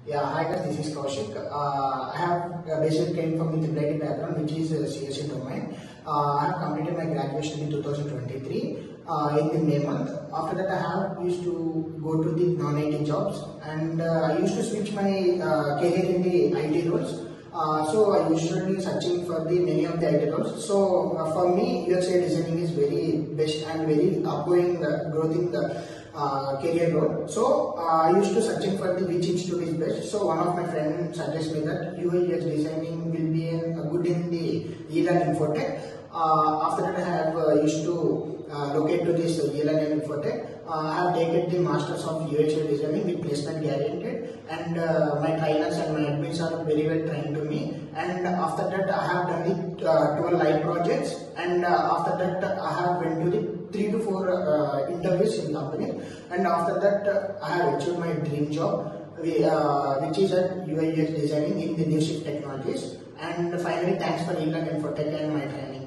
Yeah, hi guys, this is Koushik. I have basically came from the triple IT background, which is CSE domain. I have completed my graduation in 2023 in the May month. After that, I have used to go to the non-IT jobs, and I used to switch my career in the IT roles. So I usually searching for the many of the IT roles. So for me, UX/UI designing is very best and very upgoing growth in the career role. So I used to searching for the which institute is best. So one of my friends suggested me that UI/UX designing will be good in the Elearn Infotech. After that, I have used to locate to this Elearn Infotech. I have taken the Masters of UX/UI designing with placement guaranteed, and my trainers and my admins are very well trained to me. And after that, I have done the 12 live projects, and after that, I have went to the 3 to 4 interviews in company, and after that, I have achieved my dream job, which is at UI/UX designing in the new shift technologies. And finally, thanks for Elearn Infotech and my training.